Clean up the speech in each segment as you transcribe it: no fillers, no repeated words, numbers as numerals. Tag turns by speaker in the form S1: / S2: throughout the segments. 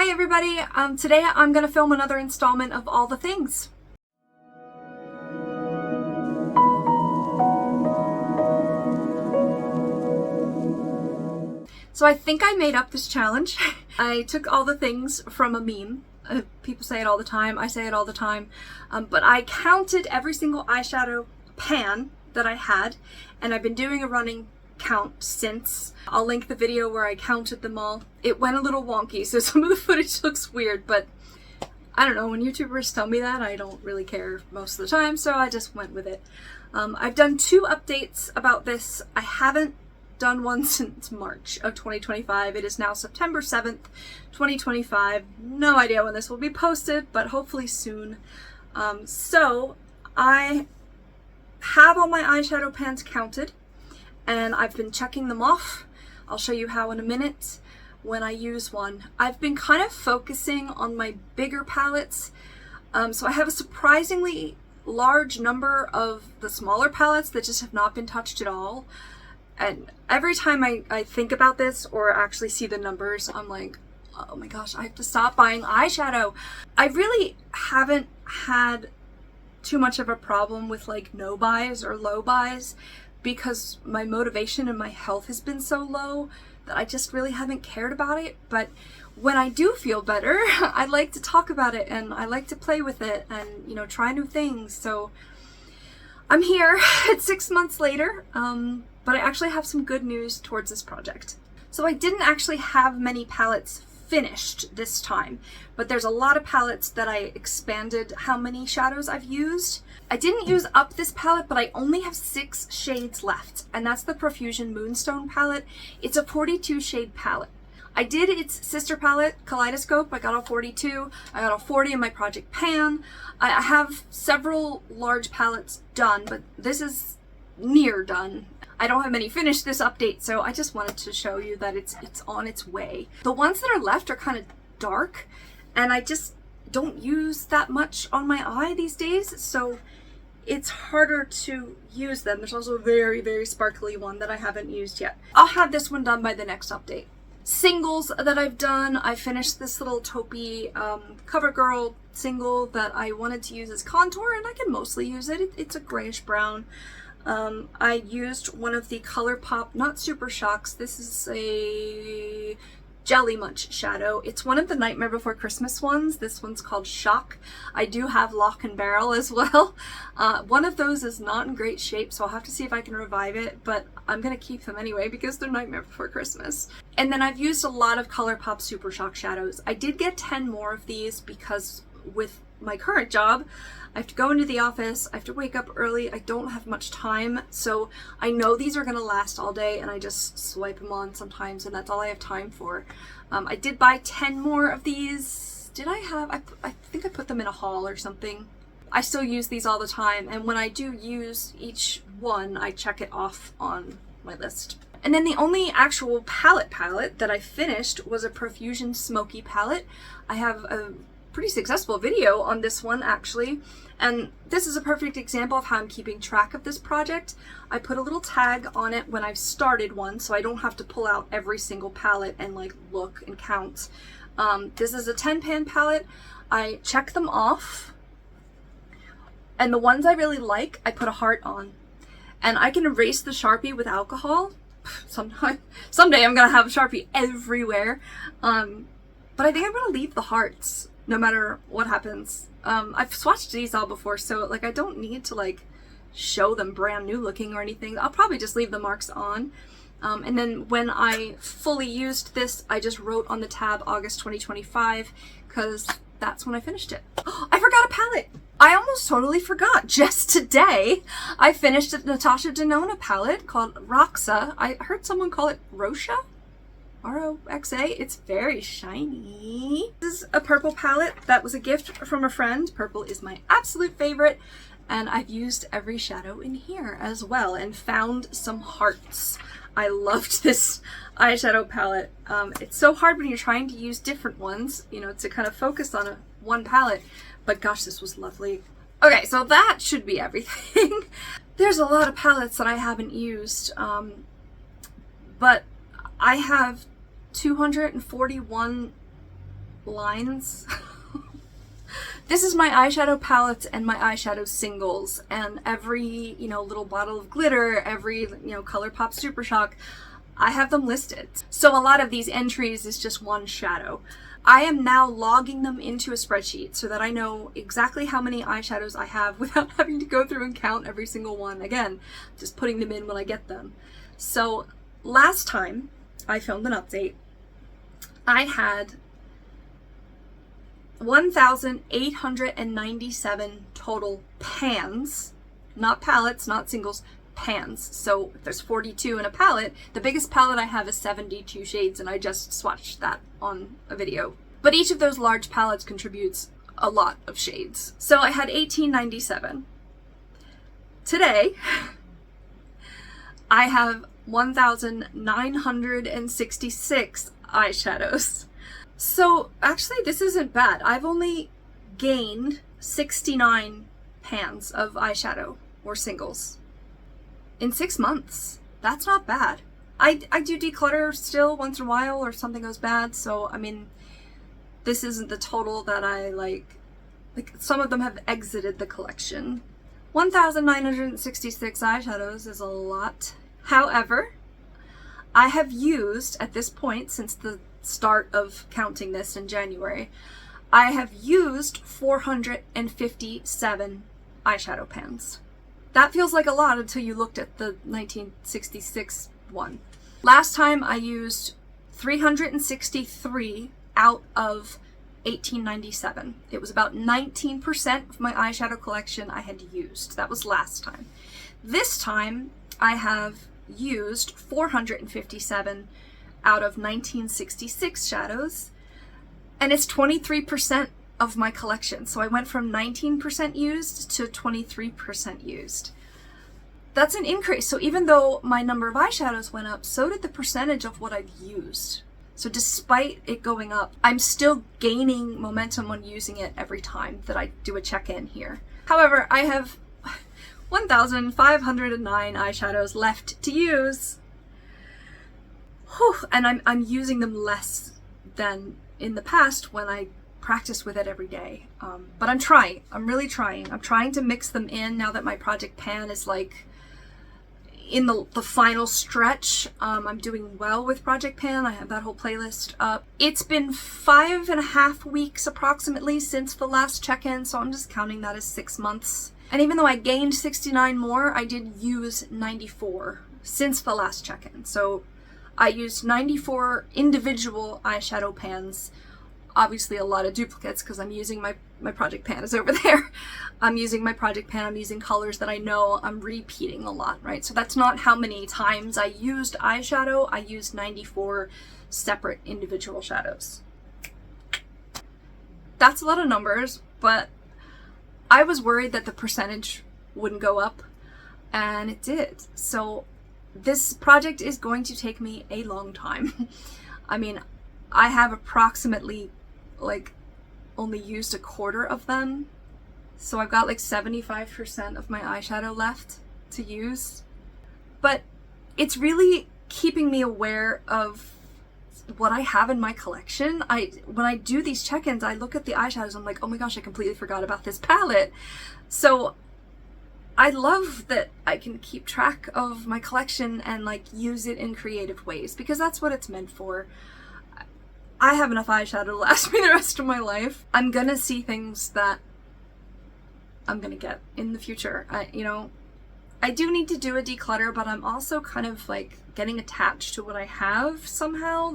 S1: Hi everybody, today I'm going to film another installment of All the Things. So I think I made up this challenge. I took all the things from a meme. People say it all the time, I say it all the time, but I counted every single eyeshadow pan that I had, and I've been doing a running count since. I'll link the video where I counted them all. It went a little wonky, so some of the footage looks weird, but I don't know, when YouTubers tell me that, I don't really care most of the time, so I just went with it. I've done 2 updates about this. I haven't done one since March of 2025. It is now September 7th, 2025. No idea when this will be posted, but hopefully soon. So I have all my eyeshadow pans counted, and I've been checking them off. I'll show you how in a minute when I use one. I've been kind of focusing on my bigger palettes, so I have a surprisingly large number of the smaller palettes that just have not been touched at all. And every time I think about this or actually see the numbers, I'm like, oh my gosh, I have to stop buying eyeshadow. I really haven't had too much of a problem with like no buys or low buys, because my motivation and my health has been so low that I just really haven't cared about it. But when I do feel better, I like to talk about it and I like to play with it and, you know, try new things. So I'm here at 6 months later, but I actually have some good news towards this project. So I didn't actually have many palettes finished this time, but there's a lot of palettes that I expanded how many shadows I've used. I didn't use up this palette, but I only have 6 shades left, and that's the Profusion Moonstone palette. It's a 42 shade palette. I did its sister palette, Kaleidoscope. I got a 42. I got a 40 in my project pan. I have several large palettes done, but this is near done. I don't have many finished this update, so I just wanted to show you that it's on its way. The ones that are left are kind of dark, and I just don't use that much on my eye these days, so it's harder to use them. There's also a very, very sparkly one that I haven't used yet. I'll have this one done by the next update. Singles that I've done, I finished this little taupey CoverGirl single that I wanted to use as contour, and I can mostly use it. It's a grayish brown. I used one of the ColourPop, not Super Shocks, this is a Jelly Munch shadow. It's one of the Nightmare Before Christmas ones. This one's called Shock. I do have Lock and Barrel as well. One of those is not in great shape, so I'll have to see if I can revive it, but I'm gonna keep them anyway because they're Nightmare Before Christmas. And then I've used a lot of ColourPop Super Shock shadows. I did get 10 more of these because with my current job, I have to go into the office, I have to wake up early, I don't have much time, so I know these are gonna last all day and I just swipe them on sometimes, and that's all I have time for. I did buy 10 more of these. Did I have, I think I put them in a haul or something. I still use these all the time, and when I do use each one, I check it off on my list. And then the only actual palette that I finished was a Profusion Smoky palette. I have a pretty successful video on this one actually, and this is a perfect example of how I'm keeping track of this project. I put a little tag on it when I've started one, so I don't have to pull out every single palette and like look and count. This is a 10 pan palette. I check them off, and the ones I really like I put a heart on, and I can erase the Sharpie with alcohol. Someday I'm gonna have a Sharpie everywhere, but I think I'm gonna leave the hearts no matter what happens. I've swatched these all before, so like I don't need to like show them brand new looking or anything. I'll probably just leave the marks on. And then when I fully used this, I just wrote on the tab August 2025 because that's when I finished it. Oh, I forgot a palette. I almost totally forgot. Just today, I finished a Natasha Denona palette called Roxa. I heard someone call it Roxa? R-O-X-A. It's very shiny. This is a purple palette that was a gift from a friend. Purple is my absolute favorite, and I've used every shadow in here as well and found some hearts. I loved this eyeshadow palette. It's so hard when you're trying to use different ones, you know, to kind of focus on one palette, but gosh, this was lovely. Okay, so that should be everything. There's a lot of palettes that I haven't used, but I have 241 lines. This is my eyeshadow palettes and my eyeshadow singles, and every, little bottle of glitter, every, ColourPop Super Shock, I have them listed. So a lot of these entries is just one shadow. I am now logging them into a spreadsheet so that I know exactly how many eyeshadows I have without having to go through and count every single one. Again, just putting them in when I get them. So last time I filmed an update, I had 1,897 total pans, not palettes, not singles, pans. So if there's 42 in a palette, the biggest palette I have is 72 shades, and I just swatched that on a video. But each of those large palettes contributes a lot of shades. So I had 1,897. Today, I have 1,966 eyeshadows. So actually this isn't bad. I've only gained 69 pans of eyeshadow or singles in 6 months. That's not bad. I do declutter still once in a while or something goes bad, so I mean, this isn't the total that I like some of them have exited the collection. 1,966 eyeshadows is a lot. However, I have used, at this point, since the start of counting this in January, I have used 457 eyeshadow pans. That feels like a lot until you looked at the 1966 one. Last time I used 363 out of 1897. It was about 19% of my eyeshadow collection I had used. That was last time. This time I have used 457 out of 1966 shadows, and it's 23% of my collection. So I went from 19% used to 23% used. That's an increase. So even though my number of eyeshadows went up, so did the percentage of what I've used. So despite it going up, I'm still gaining momentum on using it every time that I do a check-in here. However, I have 1,509 eyeshadows left to use. Whew, and I'm using them less than in the past when I practice with it every day. But I'm trying. I'm really trying. I'm trying to mix them in now that my project pan is like in the final stretch. I'm doing well with Project Pan. I have that whole playlist up. It's been 5.5 weeks approximately since the last check-in, so I'm just counting that as 6 months. And even though I gained 69 more, I did use 94 since the last check-in. So I used 94 individual eyeshadow pans. Obviously a lot of duplicates because I'm using my project pan is over there. I'm using my project pan, I'm using colors that I know I'm repeating a lot, right? So that's not how many times I used eyeshadow. I used 94 separate individual shadows. That's a lot of numbers, but I was worried that the percentage wouldn't go up, and it did. So this project is going to take me a long time. I mean, I have approximately like only used a quarter of them. So I've got like 75% of my eyeshadow left to use. But it's really keeping me aware of what I have in my collection. When I do these check-ins, I look at the eyeshadows, I'm like, oh my gosh, I completely forgot about this palette. So I love that I can keep track of my collection and like use it in creative ways, because that's what it's meant for. I have enough eyeshadow to last me the rest of my life. I'm gonna see things that I'm gonna get in the future. I do need to do a declutter, but I'm also kind of like getting attached to what I have somehow.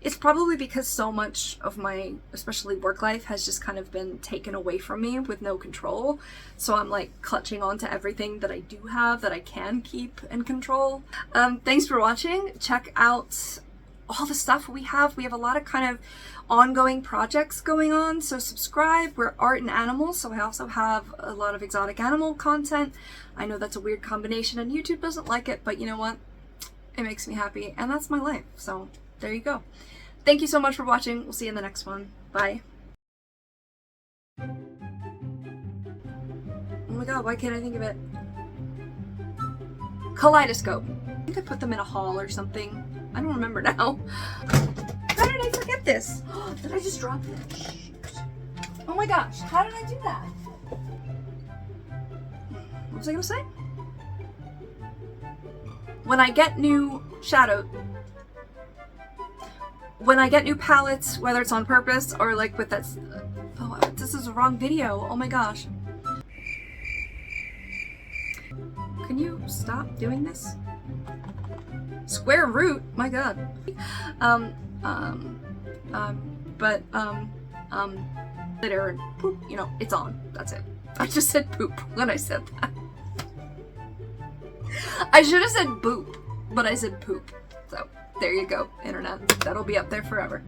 S1: It's probably because so much of my, especially work life, has just kind of been taken away from me with no control. So I'm like clutching onto everything that I do have that I can keep and control. Thanks for watching. Check out all the stuff we have. We have a lot of kind of ongoing projects going on, so subscribe. We're art and animals, so I also have a lot of exotic animal content. I know that's a weird combination and YouTube doesn't like it, but you know what? It makes me happy, and that's my life. So there you go. Thank you so much for watching. We'll see you in the next one. Bye. Oh my god, why can't I think of it? Kaleidoscope. I think I put them in a haul or something. I don't remember now. How did I forget this? Did I just drop it? Shoot. Oh my gosh, how did I do that? What was I gonna say? When I get new when I get new palettes, whether it's on purpose or like with that, oh, this is the wrong video. Oh my gosh. Can you stop doing this? Square root, my god. Glitter and poop, you know, it's on. That's it. I just said poop when I said that. I should have said boop, but I said poop. So, there you go, internet. That'll be up there forever.